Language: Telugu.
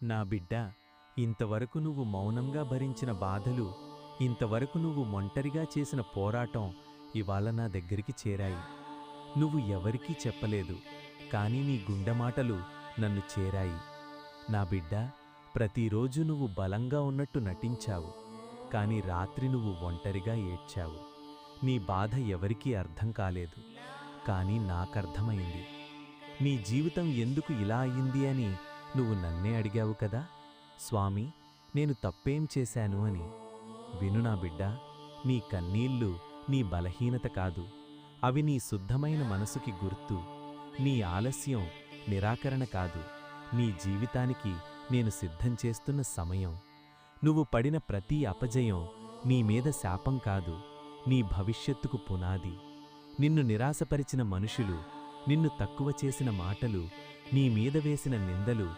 నా బిడ్డా, ఇంతవరకు నువ్వు మౌనంగా భరించిన బాధలు, ఇంతవరకు నువ్వు ఒంటరిగా చేసిన పోరాటం ఇవాళ నా దగ్గరికి చేరాయి. నువ్వు ఎవరికీ చెప్పలేదు, కాని నీ గుండెమాటలు నన్ను చేరాయి. నా బిడ్డా, ప్రతిరోజు నువ్వు బలంగా ఉన్నట్టు నటించావు, కాని రాత్రి నువ్వు ఒంటరిగా ఏడ్చావు. నీ బాధ ఎవరికీ అర్థం కాలేదు, కాని నాకర్థమైంది. నీ జీవితం ఎందుకు ఇలా అయింది అని నువ్వు నన్నే అడిగావు కదా, స్వామీ, నేను తప్పేం చేశాను అని. విను నా బిడ్డా, నీ కన్నీళ్ళు నీ బలహీనత కాదు, అవి నీ శుద్ధమైన మనసుకి గుర్తు. నీ ఆలస్యం నిరాకరణ కాదు, నీ జీవితానికి నేను సిద్ధం చేస్తున్న సమయం. నువ్వు పడిన ప్రతి అపజయం నీ మీద శాపం కాదు, నీ భవిష్యత్తుకు పునాది. నిన్ను నిరాశపరిచిన మనుషులు, నిన్ను తక్కువ చేసిన మాటలు, నీ మీద వేసిన నిందలు